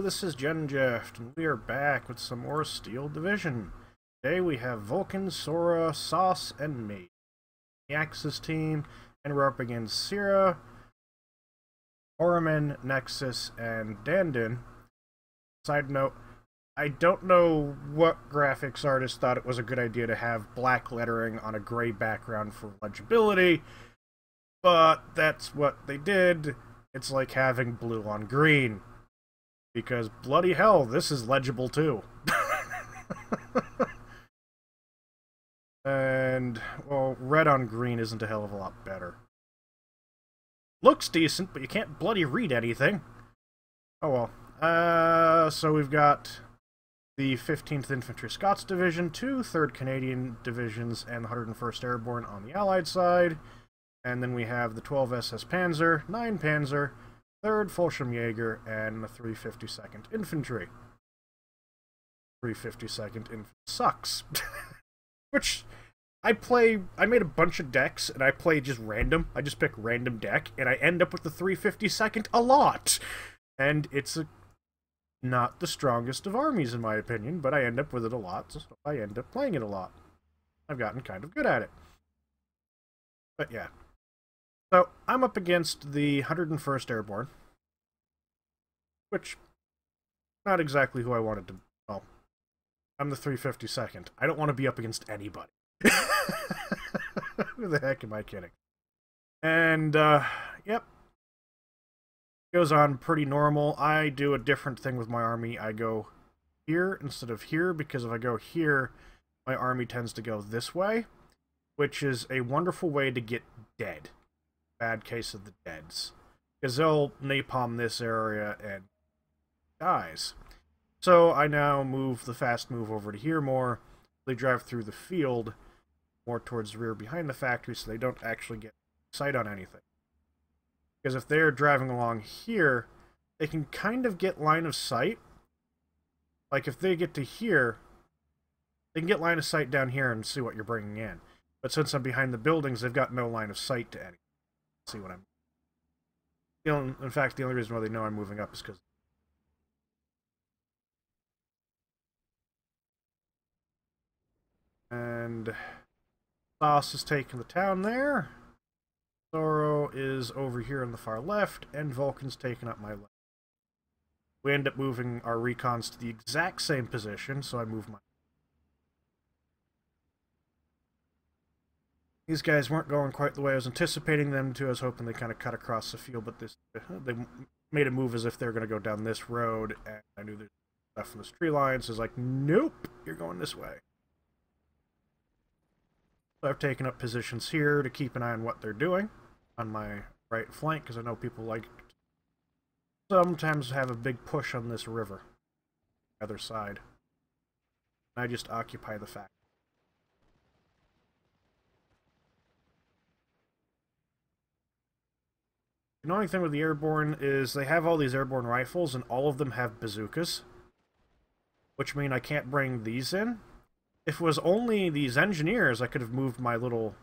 this is Genjeft, and we are back with some more Steel Division. Today we have Vulcan, Sora, Sauce, and me. The Axis team, and we're up against Sierra, Oraman, Nexus, and Dandin. Side note, I don't know what graphics artist thought it was a good idea to have black lettering on a gray background for legibility, but that's what they did. It's like having blue on green. Because, bloody hell, this is legible too. And, well, red on green isn't a hell of a lot better. Looks decent, but you can't bloody read anything. Oh well. So we've got the 15th Infantry Scots Division, 2 3rd Canadian Divisions, and the 101st Airborne on the Allied side. And then we have the 12 SS Panzer, 9 Panzer, 3rd Fallschirmjäger, and the 352nd Infantry. 352nd Inf sucks. Which, I made a bunch of decks, and I play just random. I just pick random deck, and I end up with the 352nd a lot. And it's not the strongest of armies, in my opinion, but I end up with it a lot, so I end up playing it a lot. I've gotten kind of good at it. But yeah. So, I'm up against the 101st Airborne, which, not exactly who I wanted to... Well, I'm the 352nd. I don't want to be up against anybody. Who the heck am I kidding? And, yep. Goes on pretty normal. I do a different thing with my army. I go here instead of here, because if I go here, my army tends to go this way, which is a wonderful way to get dead. Bad case of the deads, because they'll napalm this area and dies. So I now move the fast move over to here more. They drive through the field more towards the rear behind the factory, so they don't actually get sight on anything. Because if they're driving along here, they can kind of get line of sight. Like if they get to here, they can get line of sight down here and see what you're bringing in. But since I'm behind the buildings, they've got no line of sight to anything. See what I'm... In fact, the only reason why they know I'm moving up is because... And... Sauce is taking the town there. Zoro is over here on the far left, and Vulcan's taking up my left. We end up moving our recons to the exact same position, so I move my... These guys weren't going quite the way I was anticipating them to. I was hoping they kind of cut across the field, but they made a move as if they were going to go down this road, and I knew there's stuff in this tree line, so I was like, nope, you're going this way. So I've taken up positions here to keep an eye on what they're doing on my right flank, because I know people like to sometimes have a big push on this river, the other side. And I just occupy the factory. The annoying thing with the airborne is they have all these airborne rifles, and all of them have bazookas, which mean I can't bring these in. If it was only these engineers, I could have moved my little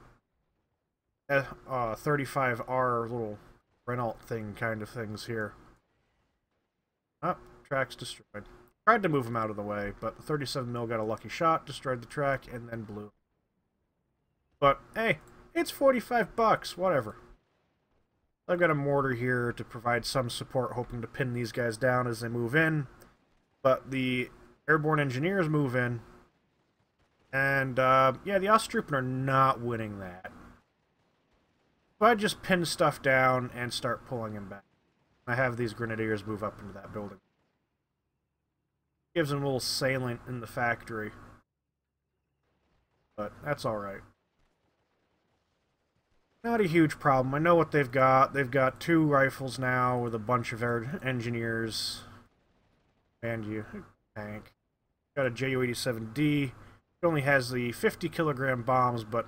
35R little Renault thing kind of things here. Oh, track's destroyed. Tried to move them out of the way, but the 37mm got a lucky shot, destroyed the track, and then blew. But, hey, it's 45 bucks, whatever. I've got a mortar here to provide some support, hoping to pin these guys down as they move in. But the airborne engineers move in. And, yeah, the Osttruppen are not winning that. So I just pin stuff down and start pulling them back. I have these grenadiers move up into that building. Gives them a little salient in the factory. But that's alright. Not a huge problem. I know what they've got. They've got 2 rifles now with a bunch of engineers. And you tank. Got a Ju-87D. It only has the 50-kilogram bombs, but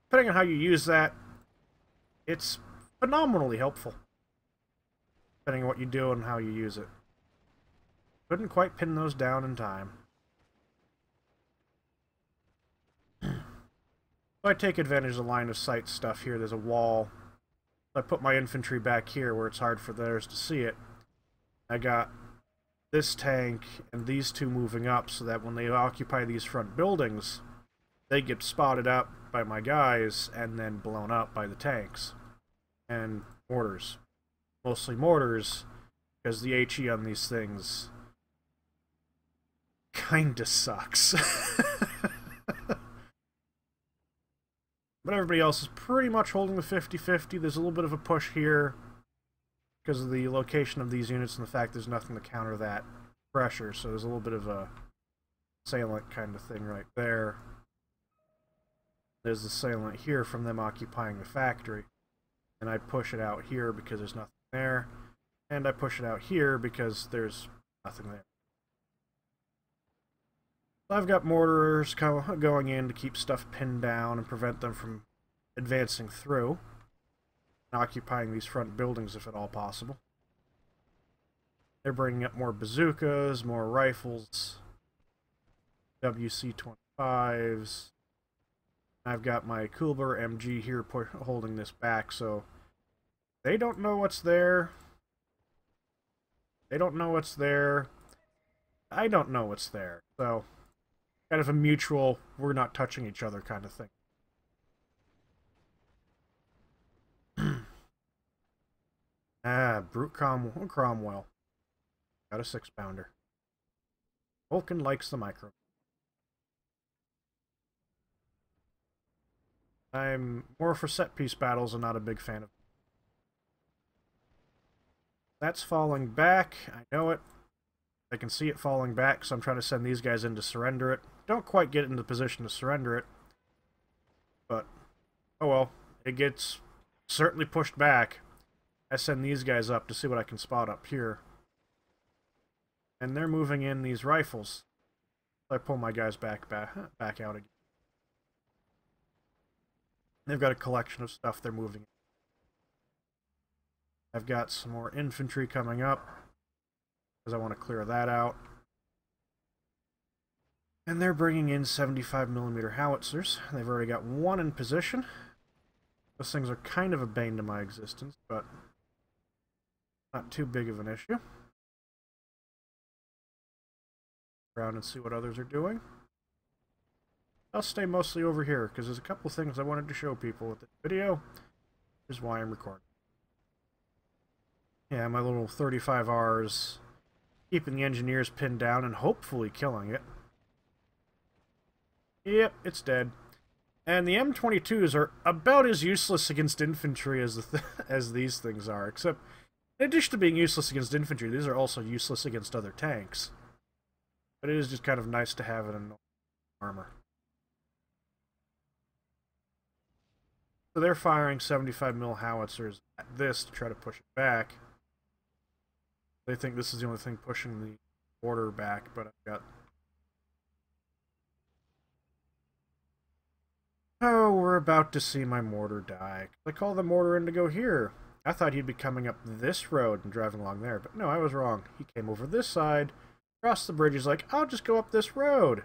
depending on how you use that, it's phenomenally helpful. Depending on what you do and how you use it. Couldn't quite pin those down in time. So I take advantage of the line of sight stuff here. There's a wall. I put my infantry back here where it's hard for theirs to see it. I got this tank and these two moving up so that when they occupy these front buildings, they get spotted up by my guys and then blown up by the tanks and mortars. Mostly mortars, because the HE on these things kinda sucks. But everybody else is pretty much holding the 50-50. There's a little bit of a push here because of the location of these units and the fact there's nothing to counter that pressure. So there's a little bit of a assailant kind of thing right there. There's the assailant here from them occupying the factory. And I push it out here because there's nothing there. And I push it out here because there's nothing there. I've got mortars going in to keep stuff pinned down and prevent them from advancing through and occupying these front buildings if at all possible. They're bringing up more bazookas, more rifles, WC-25s. I've got my Kubler MG here holding this back, so they don't know what's there. They don't know what's there. I don't know what's there, so kind of a mutual, we're not touching each other kind of thing. Brute Cromwell. Got a 6-pounder. Vulcan likes the micro. I'm more for set-piece battles and not a big fan of. That's falling back. I know it. I can see it falling back, so I'm trying to send these guys in to surrender it. Don't quite get into position to surrender it. But, oh well. It gets certainly pushed back. I send these guys up to see what I can spot up here. And they're moving in these rifles. So I pull my guys back out again. They've got a collection of stuff they're moving in. I've got some more infantry coming up, because I want to clear that out. And they're bringing in 75mm howitzers. They've already got one in position. Those things are kind of a bane to my existence, but not too big of an issue. Around and see what others are doing. I'll stay mostly over here, because there's a couple things I wanted to show people with this video. Here's why I'm recording. Yeah, my little 35Rs. Keeping the engineers pinned down and hopefully killing it. Yep, it's dead. And the M22s are about as useless against infantry as as these things are, except in addition to being useless against infantry, these are also useless against other tanks. But it is just kind of nice to have it in armor. So they're firing 75mm howitzers at this to try to push it back. They think this is the only thing pushing the border back, but I've got... Oh, we're about to see my mortar die. I call the mortar in to go here. I thought he'd be coming up this road and driving along there, but no, I was wrong. He came over this side, crossed the bridge, he's like, I'll just go up this road.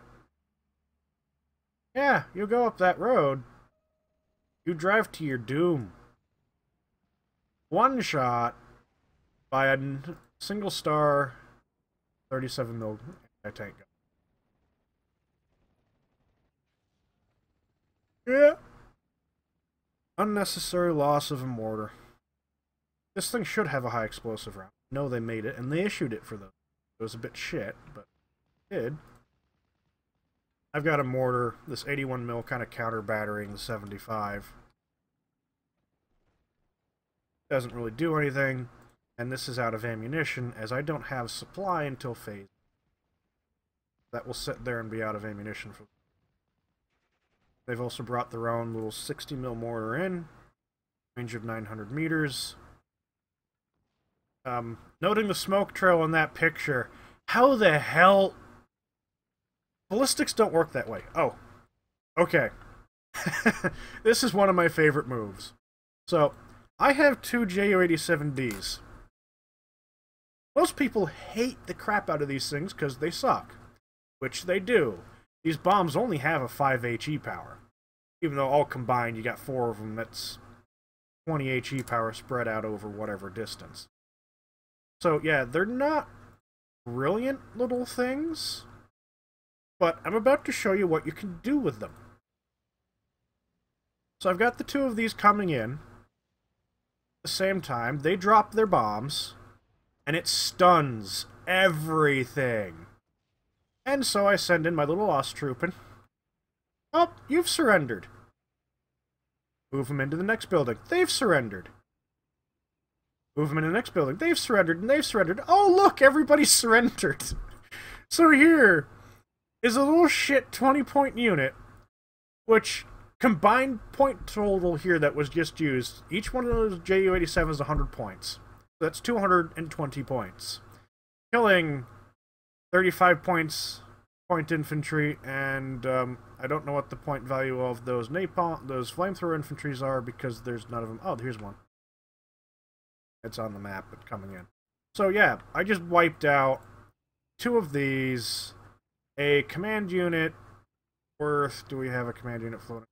Yeah, you go up that road. You drive to your doom. One shot by a single star 37mm anti-tank gun. Yeah. Unnecessary loss of a mortar. This thing should have a high explosive round. No, they made it, and they issued it for them. It was a bit shit, but it did. I've got a mortar, this 81mm kind of counter battering the 75. Doesn't really do anything, and this is out of ammunition, as I don't have supply until phase. That will sit there and be out of ammunition for. They've also brought their own little 60mm mortar in, range of 900 meters. Noting the smoke trail in that picture, how the hell... Ballistics don't work that way. Oh, okay. This is one of my favorite moves. So, I have two Ju-87Ds. Most people hate the crap out of these things because they suck. Which they do. These bombs only have a 5 HE power. Even though all combined you got 4 of them, that's 20 HE power spread out over whatever distance. So yeah, they're not brilliant little things, but I'm about to show you what you can do with them. So I've got the two of these coming in. At the same time, they drop their bombs, and it stuns everything. And so I send in my little Osttruppen. Oh, you've surrendered. Move them into the next building. They've surrendered. Move them into the next building. They've surrendered, and they've surrendered. Oh, look, everybody's surrendered. So here is a little shit 20-point unit, which combined point total here that was just used, each one of those Ju-87 is 100 points. That's 220 points. Killing 35 points point infantry, and I don't know what the point value of those flamethrower infantries are because there's none of them. Oh, here's one. It's on the map, but coming in. So yeah, I just wiped out two of these. A command unit worth... Do we have a command unit floating?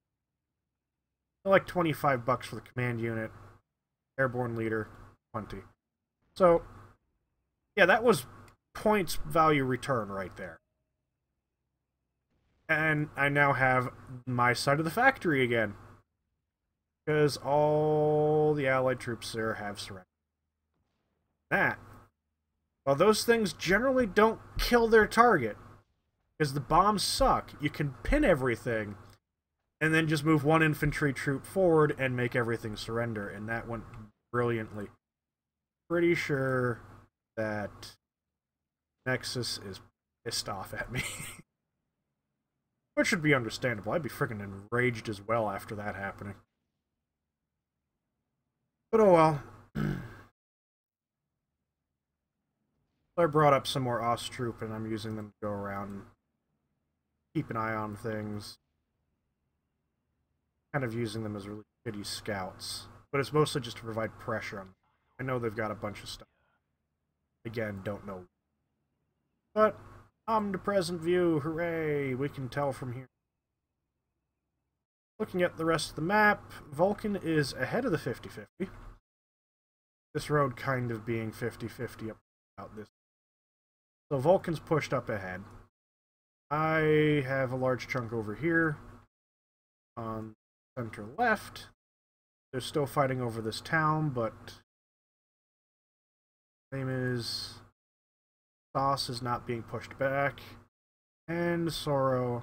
Like $25 for the command unit. Airborne leader, 20. So, yeah, that was points value return right there. And I now have my side of the factory again. Because all the allied troops there have surrendered. That. While those things generally don't kill their target, because the bombs suck, you can pin everything, and then just move one infantry troop forward and make everything surrender, and that went brilliantly. Pretty sure that Nexus is pissed off at me. Which should be understandable. I'd be freaking enraged as well after that happening. But oh well. I brought up some more Osttroop, and I'm using them to go around and keep an eye on things. Kind of using them as really shitty scouts. But it's mostly just to provide pressure on them. I know they've got a bunch of stuff. Again, don't know. But, omnipresent view, hooray! We can tell from here. Looking at the rest of the map, Vulcan is ahead of the 50-50. This road kind of being 50-50 about this. So Vulcan's pushed up ahead. I have a large chunk over here on center left. They're still fighting over this town, but name is Sauce is not being pushed back, and Sora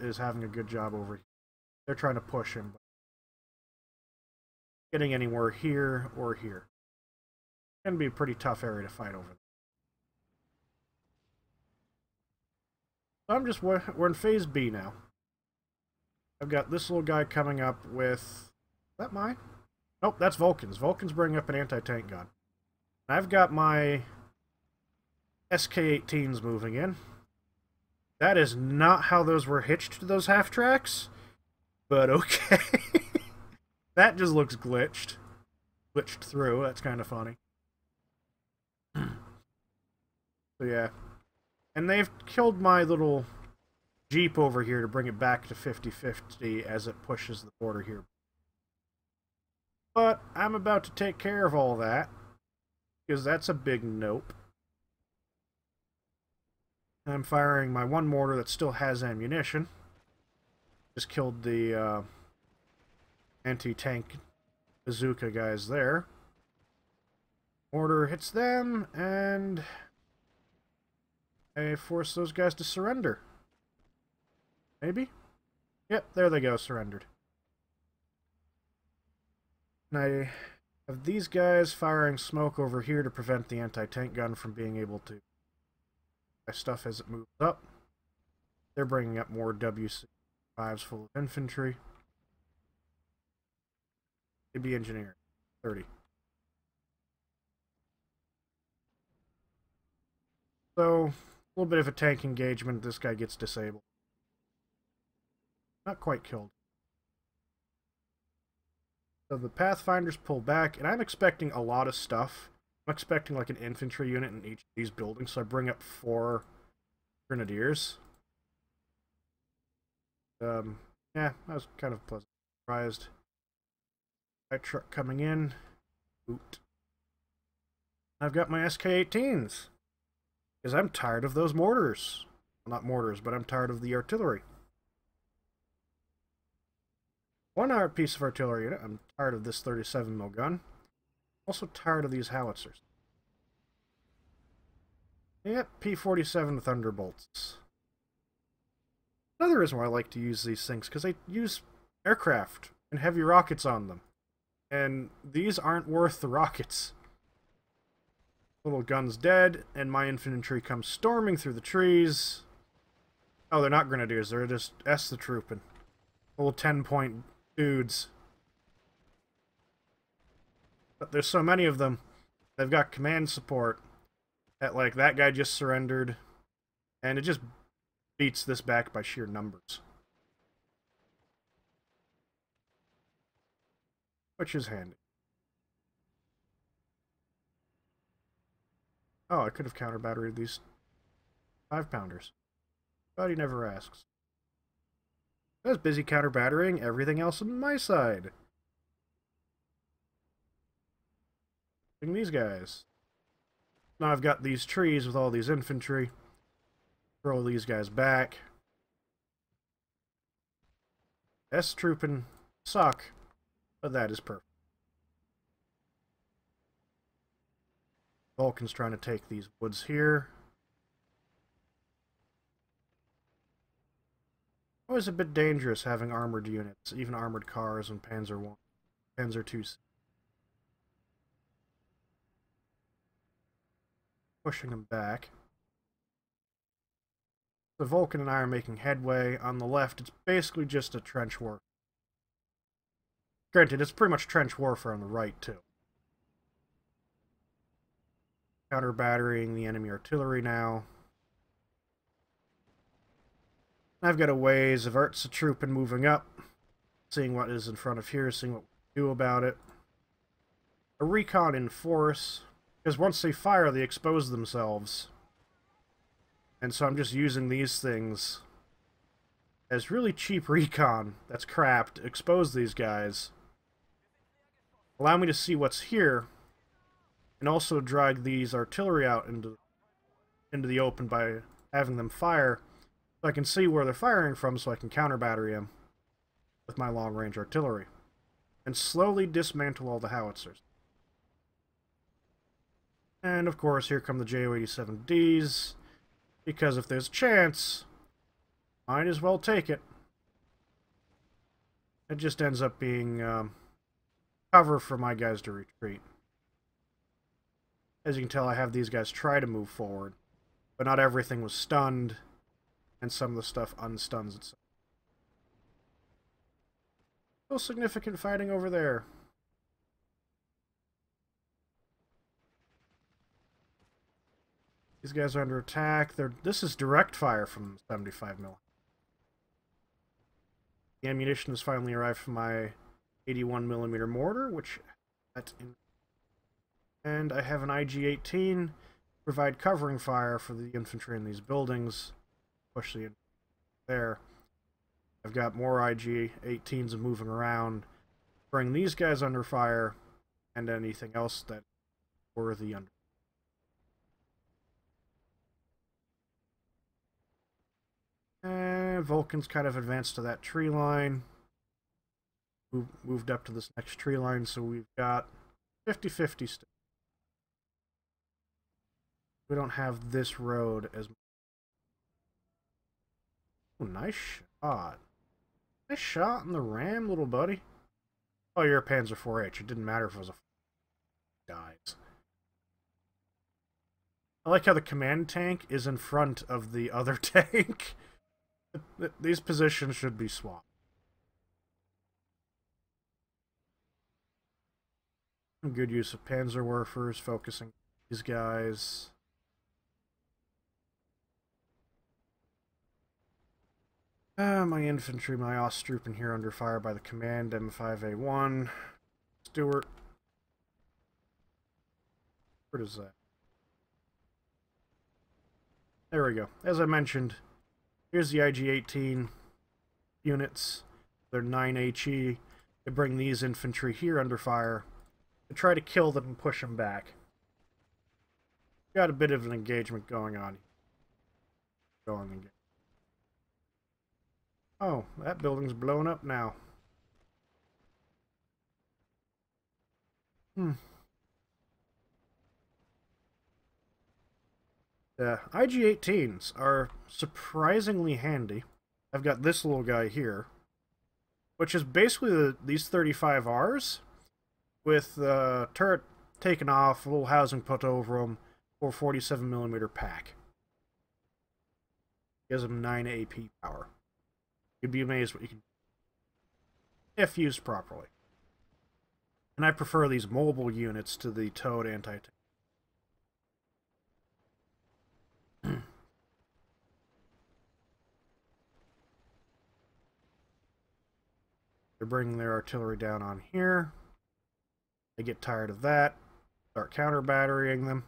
is having a good job over here. They're trying to push him, but getting anywhere here or here. It's gonna be a pretty tough area to fight over. So we're in phase B now. I've got this little guy coming up with... Is that mine? Nope, that's Vulcan's. Vulcan's bringing up an anti-tank gun. I've got my SK-18s moving in. That is not how those were hitched to those half-tracks, but okay. That just looks glitched. Glitched through, that's kind of funny. So yeah. And they've killed my little Jeep over here to bring it back to 50-50 as it pushes the border here. But I'm about to take care of all that, because that's a big nope. I'm firing my one mortar that still has ammunition. Just killed the anti-tank bazooka guys there. Mortar hits them, and I force those guys to surrender. Maybe? Yep, there they go, surrendered. And I have these guys firing smoke over here to prevent the anti-tank gun from being able to buy stuff as it moves up. They're bringing up more WC-5s full of infantry. AB engineer, 30. So, a little bit of a tank engagement. This guy gets disabled. Not quite killed. So the Pathfinders pull back, and I'm expecting a lot of stuff. I'm expecting like an infantry unit in each of these buildings, so I bring up 4 grenadiers. Yeah, I was kind of pleasantly surprised. That truck coming in. Boot. I've got my SK-18s. Because I'm tired of those mortars. Well, not mortars, but I'm tired of the artillery. One piece of artillery unit. I'm tired of this 37 mil gun. Also tired of these howitzers. Yep, P-47 Thunderbolts. Another reason why I like to use these things, because they use aircraft and heavy rockets on them. And these aren't worth the rockets. Little gun's dead, and my infantry comes storming through the trees. Oh, they're not grenadiers, they're just the trooping. Little 10-point dudes. But there's so many of them. They've got command support. Like, that guy just surrendered. And it just beats this back by sheer numbers. Which is handy. Oh, I could have counter-batteried these 5-pounders. But he never asks. I was busy counter-battering everything else on my side. These guys. Now I've got these trees with all these infantry. Throw these guys back. S-trooping suck, but that is perfect. Vulcan's trying to take these woods here. Always a bit dangerous having armored units, even armored cars and Panzer 1, Panzer 2. Pushing them back. The Vulcan and I are making headway. On the left, it's basically just a trench war. Granted, it's pretty much trench warfare on the right, too. Counter-battering the enemy artillery now. I've got a ways of Arts a troop and moving up. Seeing what is in front of here, seeing what we do about it. A recon in force. Because once they fire, they expose themselves. And so I'm just using these things as really cheap recon that's crap to expose these guys. Allow me to see what's here. And also drag these artillery out into the open by having them fire. So I can see where they're firing from so I can counter-battery them with my long-range artillery. And slowly dismantle all the howitzers. And of course, here come the JO-87Ds, because if there's a chance, might as well take it. It just ends up being cover for my guys to retreat. As you can tell, I have these guys try to move forward, but not everything was stunned, and some of the stuff unstuns itself. Still significant fighting over there. These guys are under attack. This is direct fire from 75 mil. The ammunition has finally arrived from my 81mm mortar, which that's in. And I have an IG-18 to provide covering fire for the infantry in these buildings. Push the infantry there. I've got more IG-18s moving around. Bring these guys under fire, and anything else that's worthy under. And Vulcan's kind of advanced to that tree line. Moved up to this next tree line, so we've got 50-50 still. We don't have this road as... Oh, nice shot. Nice shot on the ram, little buddy. Oh, you're a Panzer 4H. It didn't matter if it was a... Dies. I like how the command tank is in front of the other tank. These positions should be swapped. Good use of Panzerwerfers, focusing these guys. My infantry, my Osttroopen here under fire by the command M5A1. Stewart. Where is that? There we go. As I mentioned, here's the IG-18 units. They're 9HE. They bring these infantry here under fire to try to kill them and push them back. Got a bit of an engagement going on. Going again. Oh, that building's blown up now. The IG-18s are surprisingly handy. I've got this little guy here, which is basically these 35Rs with the turret taken off, a little housing put over them, for 47mm pack. Gives them 9 AP power. You'd be amazed what you can do if used properly. And I prefer these mobile units to the towed anti-tank. They're bringing their artillery down on here. They get tired of that. Start counter-batterying them.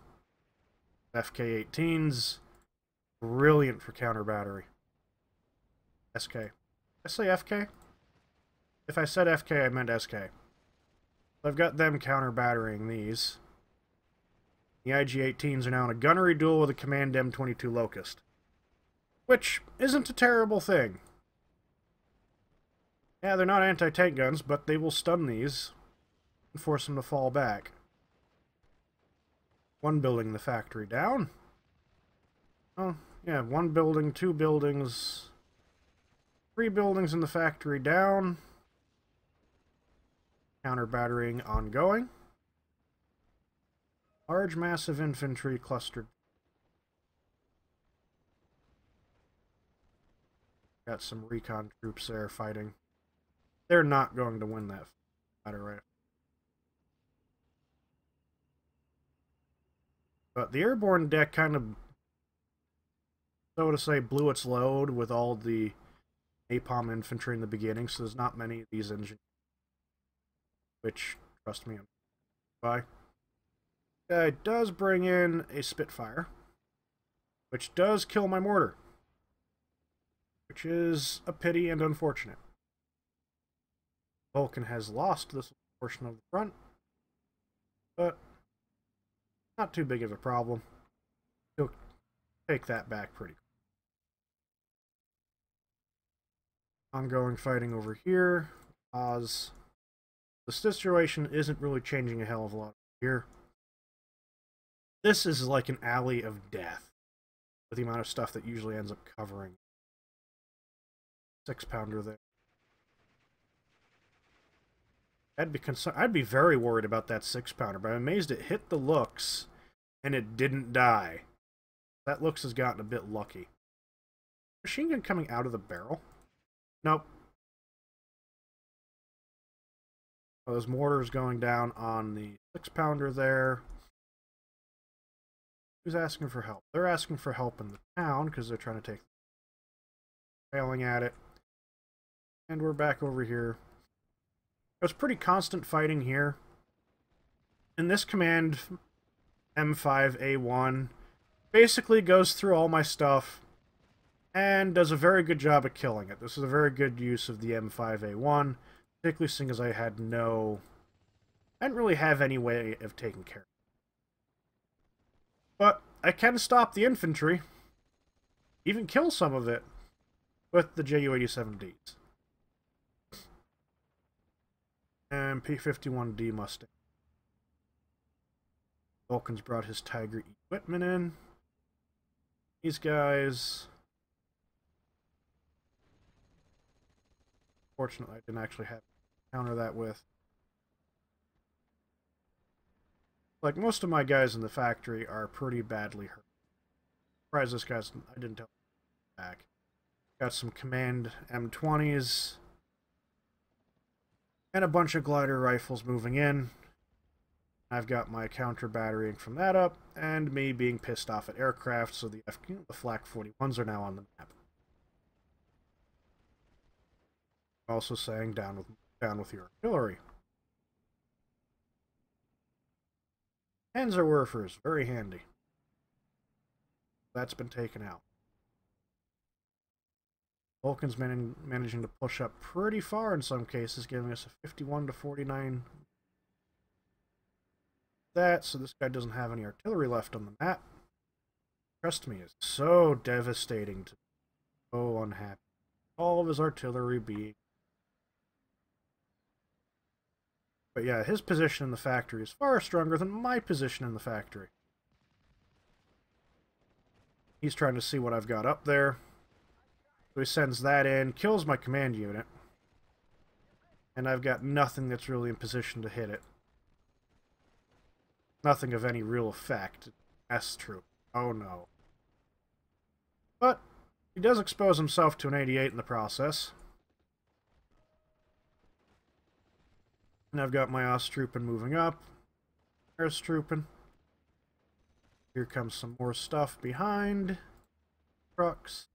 FK-18s. Brilliant for counter-battery. SK. Did I say FK? If I said FK, I meant SK. I've got them counter-battering these. The IG-18s are now in a gunnery duel with a Command M22 Locust. Which isn't a terrible thing. Yeah, they're not anti-tank guns, but they will stun these and force them to fall back. One building the factory down. Oh, yeah, one building, two buildings, three buildings in the factory down. Counter-battering ongoing. Large massive infantry clustered. Got some recon troops there fighting. They're not going to win that fight, right? But the airborne deck kind of, so to say, blew its load with all the napalm infantry in the beginning, so there's not many of these engines. Which, trust me, I'm by. It does bring in a Spitfire, which does kill my mortar, which is a pity and unfortunate. Vulcan has lost this portion of the front, but not too big of a problem. He'll take that back pretty quick. Ongoing fighting over here. Oz. The situation isn't really changing a hell of a lot here. This is like an alley of death with the amount of stuff that usually ends up covering. 6-pounder there. I'd be very worried about that 6-pounder, but I'm amazed it hit the looks and it didn't die. That looks has gotten a bit lucky. Machine gun coming out of the barrel? Nope. Oh, those mortars going down on the 6-pounder there. Who's asking for help? They're asking for help in the town because they're trying to take. Failing at it. And we're back over here. There's pretty constant fighting here. And this command, M5A1, basically goes through all my stuff and does a very good job at killing it. This is a very good use of the M5A1, particularly seeing as I didn't really have any way of taking care of it. But I can stop the infantry, even kill some of it, with the Ju-87Ds. And P-51D Mustang. Vulcan's brought his Tiger equipment in. These guys... Fortunately, I didn't actually have to counter that with. Like, most of my guys in the factory are pretty badly hurt. Surprised this guy's... I didn't tell him back. Got some Command M20s. And a bunch of glider rifles moving in. I've got my counter batterying from that up, and me being pissed off at aircraft, so the Flak 41s are now on the map. Also saying down with your artillery. Panzerwerfers, very handy. That's been taken out. Vulcan's managing to push up pretty far in some cases, giving us a 51 to 49. So this guy doesn't have any artillery left on the map. trust me, is so devastating to me. So unhappy. All of his artillery being... But yeah, his position in the factory is far stronger than my position in the factory. He's trying to see what I've got up there. So he sends that in, kills my command unit. And I've got nothing that's really in position to hit it. Nothing of any real effect. S troop. Oh no. But he does expose himself to an 88 in the process. And I've got my Osttroopin moving up. There's Troopin. Here comes some more stuff behind. Trucks.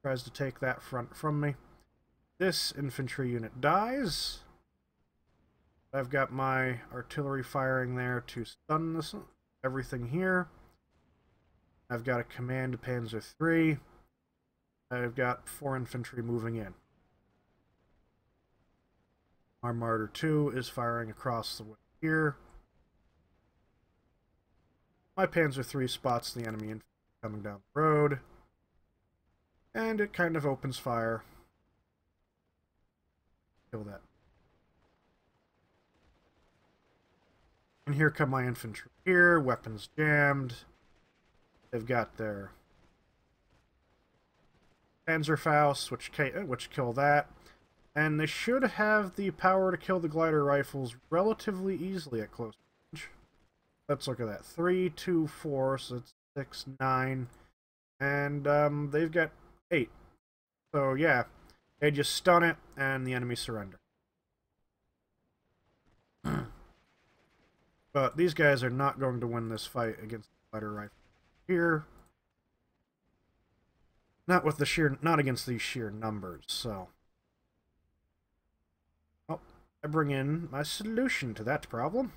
Tries to take that front from me. This infantry unit dies. I've got my artillery firing there to stun this everything here. I've got a command Panzer III. I've got 4 infantry moving in. Our Martyr 2 is firing across the way here. My Panzer III spots the enemy infantry coming down the road. And it kind of opens fire. Kill that. And here come my infantry here. Weapons jammed. They've got their Panzerfaust, which kill that. And they should have the power to kill the glider rifles relatively easily at close range. Let's look at that. 3, 2, 4, so it's 6, 9. And they've got 8. So yeah, they just stun it and the enemy surrender. But these guys are not going to win this fight against the glider rifle here. Not against these sheer numbers, so. Oh, I bring in my solution to that problem.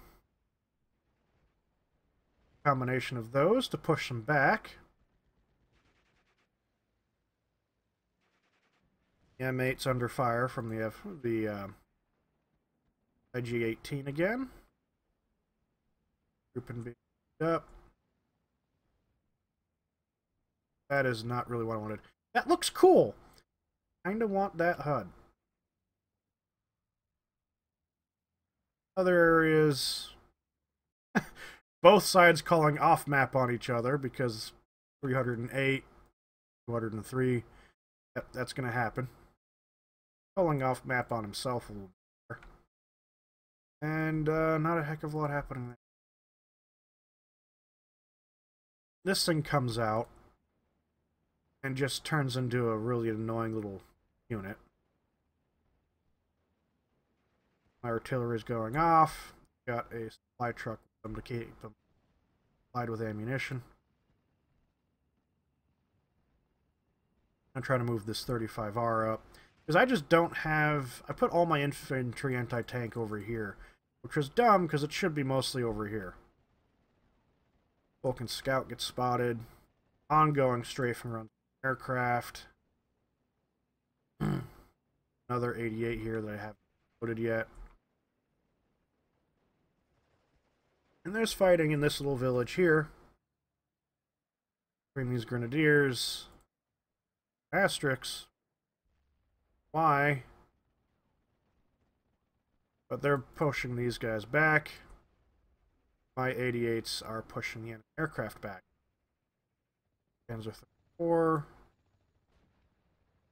Combination of those to push them back. The M8's under fire from the IG-18 again. Grouping being up. That is not really what I wanted. That looks cool! Kinda want that HUD. Other areas... Both sides calling off map on each other because 308, 203. Yep, that's going to happen. Calling off map on himself a little bit. And not a heck of a lot happening there. This thing comes out and just turns into a really annoying little unit. My artillery is going off. Got a supply truck with them to keep them supplied with ammunition. I'm trying to move this 35R up. Because I just don't have... I put all my infantry anti-tank over here. Which was dumb, because it should be mostly over here. Vulcan Scout gets spotted. Ongoing strafing runs aircraft. Another 88 here that I haven't loaded yet. And there's fighting in this little village here. Between these grenadiers. Asterix. Why? But they're pushing these guys back. My 88s are pushing the aircraft back. Panzer 4,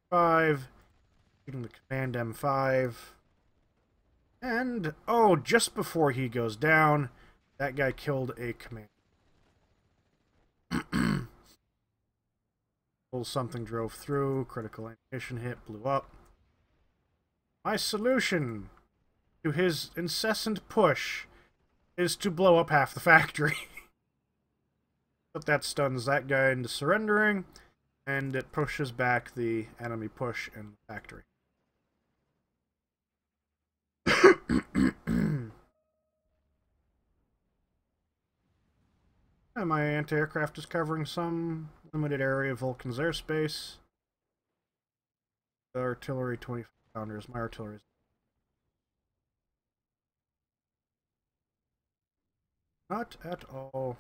5, shooting the command M5. And, oh, just before he goes down, that guy killed a command. Something drove through, critical ammunition hit, blew up. My solution to his incessant push is to blow up half the factory. But that stuns that guy into surrendering, and it pushes back the enemy push in the factory. And my anti-aircraft is covering some limited area of Vulcan's airspace. The artillery 25 pounders. My artillery is not at all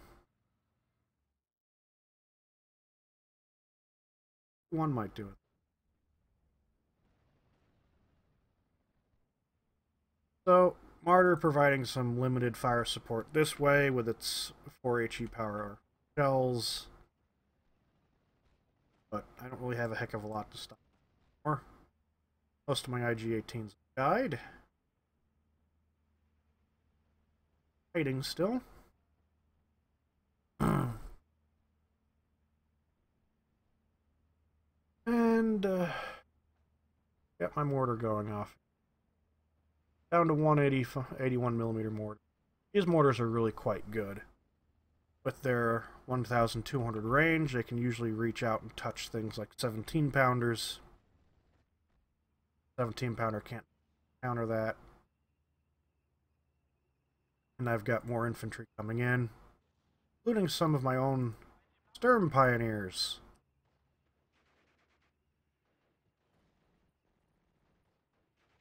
One might do it. So, Martyr providing some limited fire support this way with its 4 HE power shells. But I don't really have a heck of a lot to stop more. Most of my IG-18s died. Fighting still. And, get my mortar going off. Down to 181mm mortar. These mortars are really quite good. With their 1,200 range, they can usually reach out and touch things like 17-pounders. 17-pounder can't counter that. And I've got more infantry coming in, including some of my own Sturm Pioneers.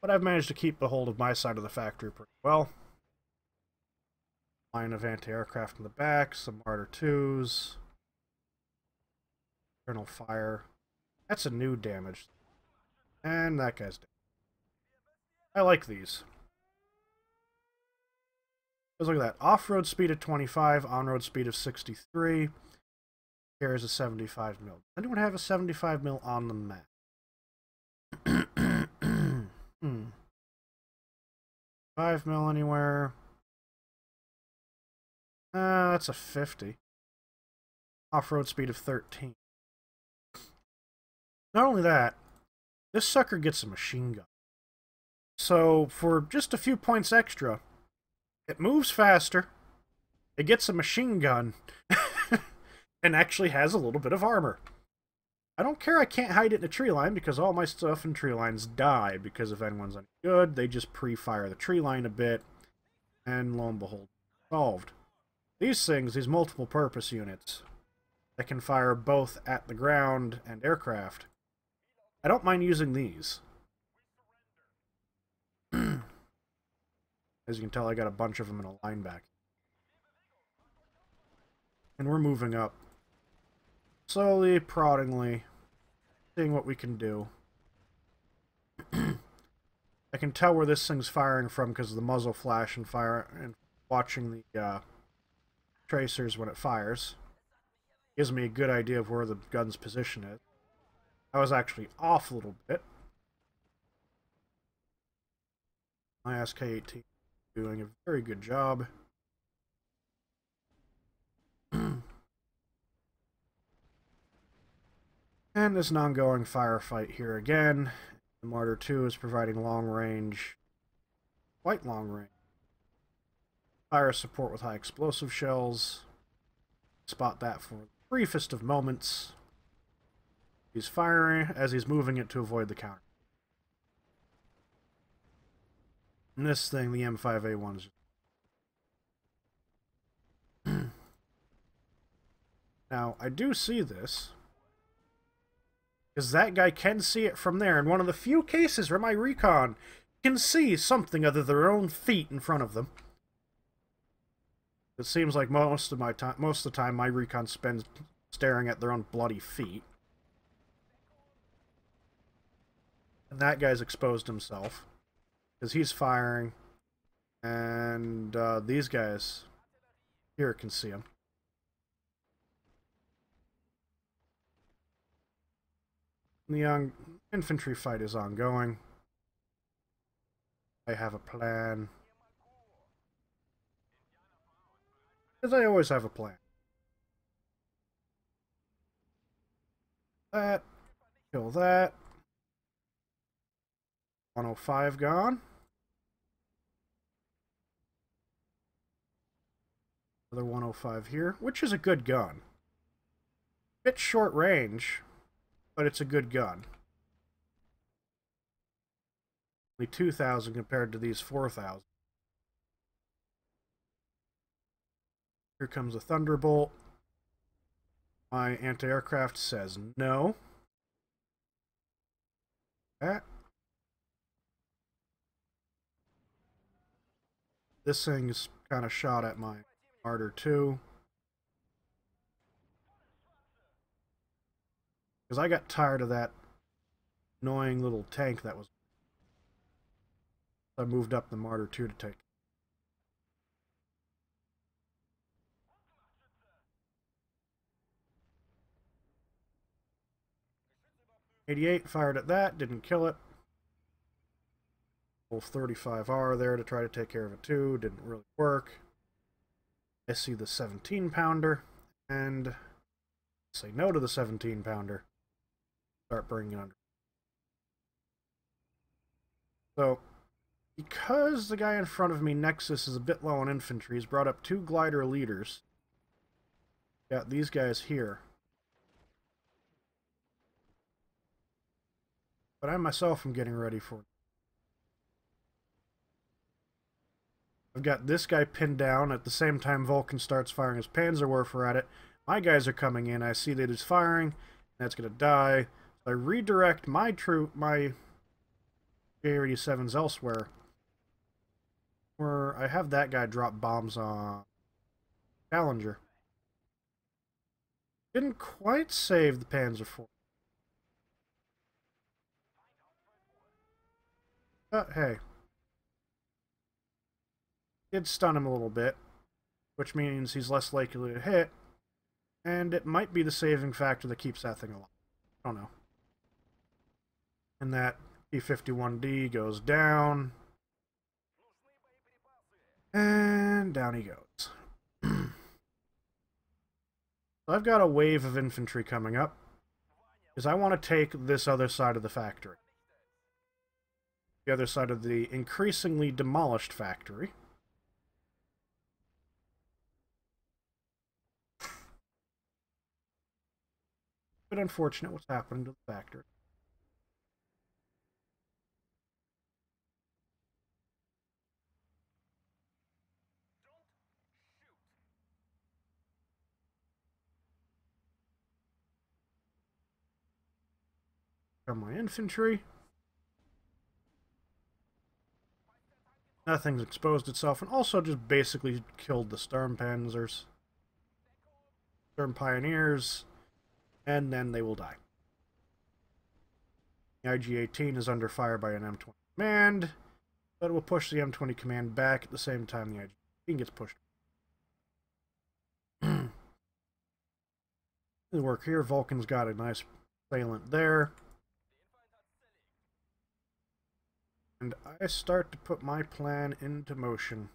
But I've managed to keep the hold of my side of the factory pretty well. Line of anti-aircraft in the back, some Martyr 2s. Internal fire. That's a new damage. And that guy's dead. I like these. Because look at that. Off-road speed of 25, on-road speed of 63. Carries a 75 mil. Anyone have a 75 mil on the map? 5 mil anywhere. That's a 50. Off-road speed of 13. Not only that, this sucker gets a machine gun. So, for just a few points extra, it moves faster, it gets a machine gun, and actually has a little bit of armor. I don't care I can't hide it in a tree line, because all my stuff in tree lines die, because if anyone's any good, they just pre-fire the tree line a bit, and lo and behold, solved. These things, these multiple purpose units, that can fire both at the ground and aircraft, I don't mind using these. As you can tell, I got a bunch of them in a line back. And we're moving up. Slowly, proddingly, seeing what we can do. I can tell where this thing's firing from because of the muzzle flash and fire, and watching the tracers when it fires. Gives me a good idea of where the gun's position is. I was actually off a little bit. My SK-18 doing a very good job. And there's an ongoing firefight here again. The Martyr 2 is providing long range, quite long range, fire support with high explosive shells. Spot that for the briefest of moments. He's firing as he's moving it to avoid the counter. And this thing, the M5A1, is now, I do see this, because that guy can see it from there, in one of the few cases where my recon can see something other than their own feet in front of them. It seems like most of the time, my recon spends staring at their own bloody feet. And that guy's exposed himself, because he's firing, and these guys here can see him. The infantry fight is ongoing. I have a plan. Because I always have a plan. That. Kill that. 105 gone. Another 105 here, which is a good gun. Bit short range, but it's a good gun. Only 2,000 compared to these 4,000. Here comes a Thunderbolt. My anti-aircraft says no. That. This thing's kind of shot at my Martyr 2. Because I got tired of that annoying little tank that was... I moved up the Martyr 2 to take. .88, fired at that, didn't kill it. Full 35R there to try to take care of it too, didn't really work. I see the 17-pounder, and say no to the 17-pounder. Start bringing it under. So, because the guy in front of me, Nexus, is a bit low on infantry, he's brought up 2 glider leaders. Got these guys here. But I myself am getting ready for it. I've got this guy pinned down. At the same time, Vulcan starts firing his Panzerwerfer at it. My guys are coming in. I see that he's firing. And that's going to die. So I redirect my J-87s elsewhere. Where I have that guy drop bombs on Challenger. Didn't quite save the Panzer IV. But hey. Did stun him a little bit, which means he's less likely to hit, and it might be the saving factor that keeps that thing alive. I don't know. And that P-51D goes down, and down he goes. So I've got a wave of infantry coming up, because I want to take this other side of the factory. The other side of the increasingly demolished factory. But unfortunate what's happening to the factory. Got my infantry. Nothing's exposed itself, and also just basically killed the Sturmpanzers. Sturm Pioneers, and then they will die. The IG-18 is under fire by an M20 command, but it will push the M20 command back at the same time the IG-18 gets pushed. The work here, Vulcan's got a nice assailant there. And I start to put my plan into motion.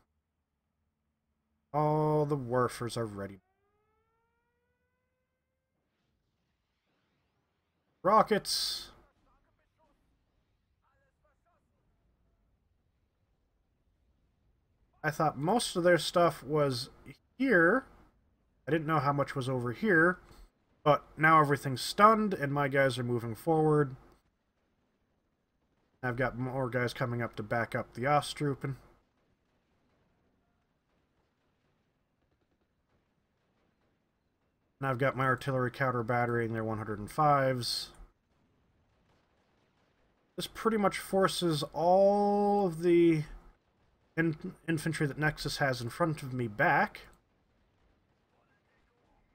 All the Werfers are ready. Rockets. I thought most of their stuff was here. I didn't know how much was over here. But now everything's stunned and my guys are moving forward. I've got more guys coming up to back up the Ostruppen. And I've got my artillery counter battery and their 105s. This pretty much forces all of the infantry that Nexus has in front of me back.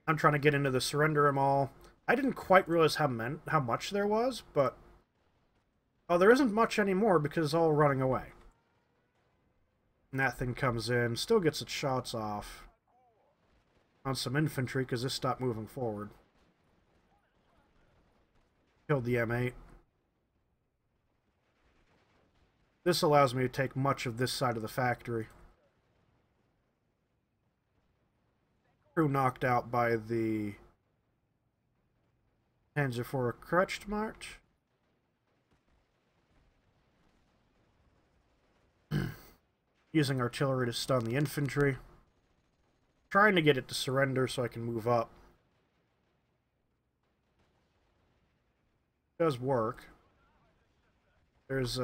I'm trying to get into the surrender them all. I didn't quite realize how much there was, but there isn't much anymore because it's all running away. And that thing comes in, still gets its shots off on some infantry because this stopped moving forward. Killed the M8. This allows me to take much of this side of the factory. Crew knocked out by the Panzer IV Crutched March. Using artillery to stun the infantry. Trying to get it to surrender so I can move up. It does work. There's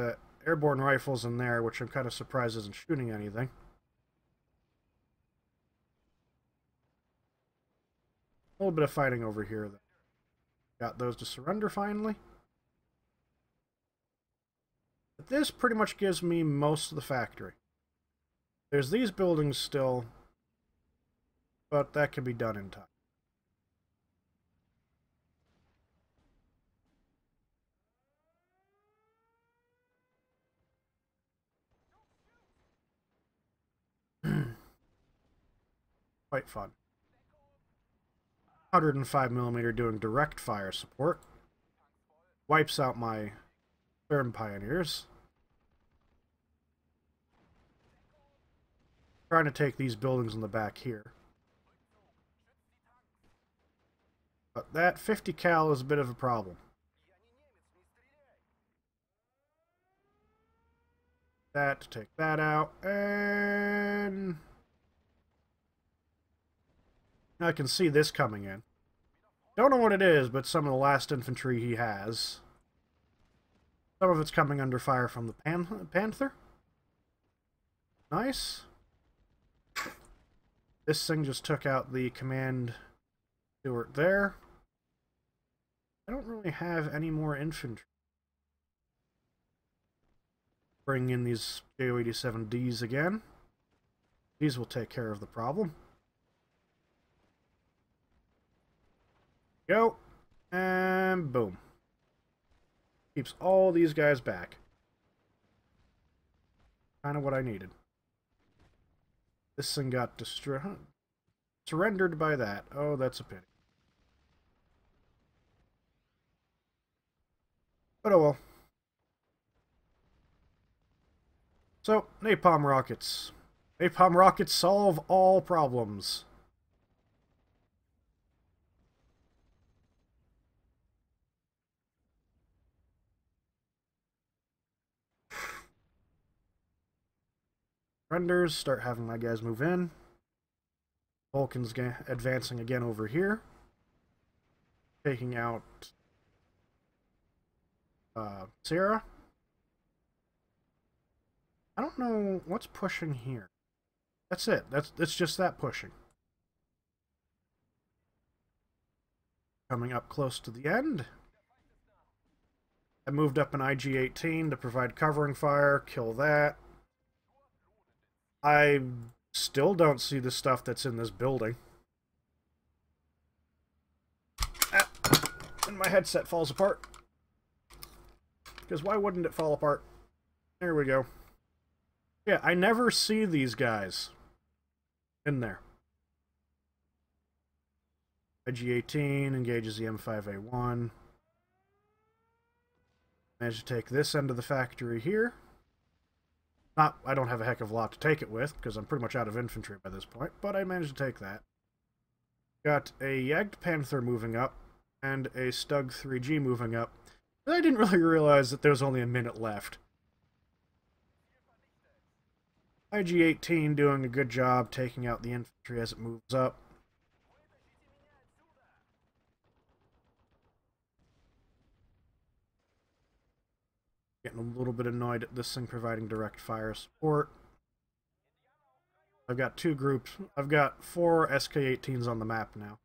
airborne rifles in there, which I'm kind of surprised isn't shooting anything. A little bit of fighting over here, though. Got those to surrender finally. But this pretty much gives me most of the factory. There's these buildings still, but that can be done in time. Quite fun. 105mm doing direct fire support. Wipes out my Sturm Pioneers. Trying to take these buildings in the back here. But that 50 cal is a bit of a problem. That to take that out, and I can see this coming in. Don't know what it is, but some of the last infantry he has. Some of it's coming under fire from the Panther. Nice. This thing just took out the command steward there. I don't really have any more infantry. Bring in these Ju-87Ds again. These will take care of the problem. Go. And boom. Keeps all these guys back. Kind of what I needed. This thing got surrendered by that. Oh, that's a pity. But oh well. So, napalm rockets. Napalm rockets solve all problems. Renders, start having my guys move in. Vulcan's advancing again over here. Taking out Sierra. I don't know what's pushing here. That's it. That's just that pushing. Coming up close to the end. I moved up an IG-18 to provide covering fire, kill that. I still don't see the stuff that's in this building. Ah, and my headset falls apart. Because why wouldn't it fall apart? There we go. Yeah, I never see these guys in there. IG-18 engages the M5A1. Managed to take this end of the factory here. I don't have a heck of a lot to take it with, because I'm pretty much out of infantry by this point, but I managed to take that. Got a Jagdpanther moving up, and a Stug 3G moving up. And I didn't really realize that there was only a minute left. IG-18 doing a good job taking out the infantry as it moves up. Getting a little bit annoyed at this thing providing direct fire support. I've got two groups. I've got 4 SK-18s on the map now.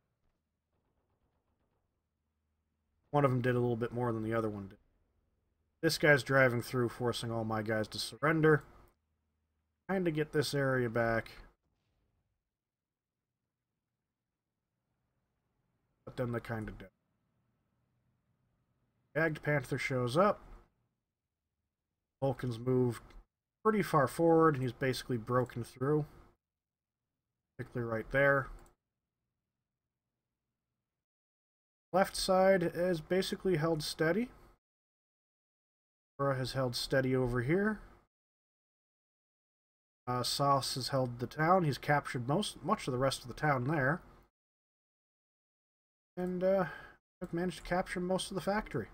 One of them did a little bit more than the other one did. This guy's driving through, forcing all my guys to surrender. Trying to get this area back. But then they kind of do. Jagdpanther shows up. Vulcan's moved pretty far forward, and he's basically broken through. Particularly right there. Left side is basically held steady. Aura has held steady over here. Sauce has held the town. He's captured much of the rest of the town there. And I've managed to capture most of the factory.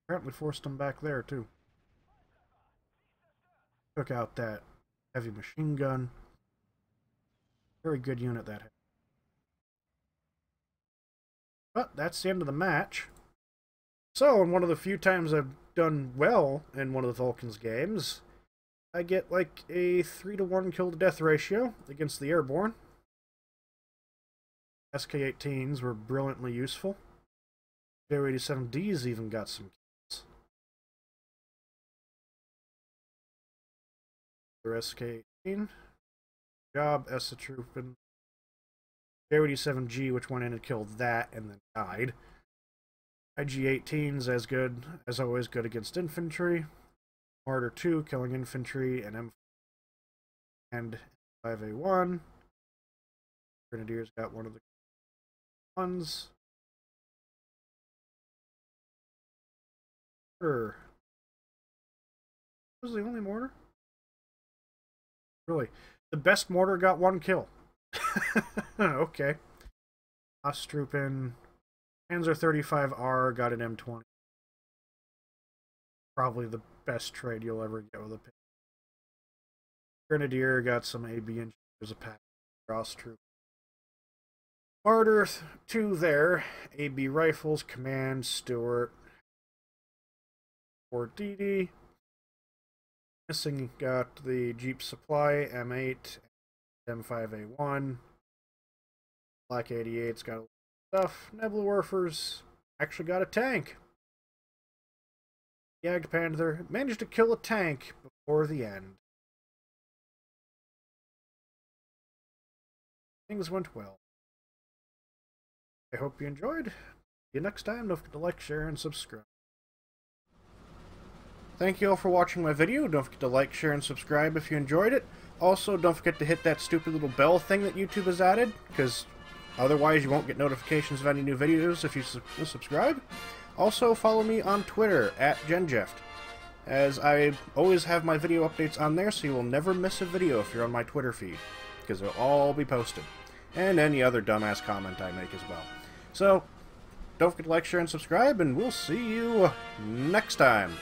Apparently forced him back there, too. Took out that heavy machine gun. Very good unit, that. But that's the end of the match. So, in one of the few times I've done well in one of the Vulcan's games, I get like a 3-to-1 kill-to-death ratio against the airborne. SK-18s were brilliantly useful. Ju-87Ds even got some kills. For SK-18. Job, Essa-Troopin. Ju-87G, which went in and killed that and then died. IG-18s as good, as always, good against infantry. Martyr 2, killing infantry, and M5A1. Grenadier's got one of the ones. Mortar. Was the only mortar? Really? The best mortar got 1 kill. Okay. Ostrupen. Panzer 35R got an M20. Probably the best trade you'll ever get with a pig. Grenadier got some AB and there's a pack. Ostrupen. Martyr 2 there. AB rifles, Command, Stewart. Fort DD. Missing got the Jeep Supply, M8, M5A1. Black 88's got a lot of stuff. Nebula Werfers actually got a tank. Jagd Panther managed to kill a tank before the end. Things went well. I hope you enjoyed. See you next time. Don't forget to like, share, and subscribe. Thank you all for watching my video. Don't forget to like, share, and subscribe if you enjoyed it. Also, don't forget to hit that stupid little bell thing that YouTube has added, because otherwise you won't get notifications of any new videos if you subscribe. Also, follow me on Twitter, @GenJeft, as I always have my video updates on there, so you will never miss a video if you're on my Twitter feed, because they'll all be posted. And any other dumbass comment I make as well. So, don't forget to like, share, and subscribe, and we'll see you next time.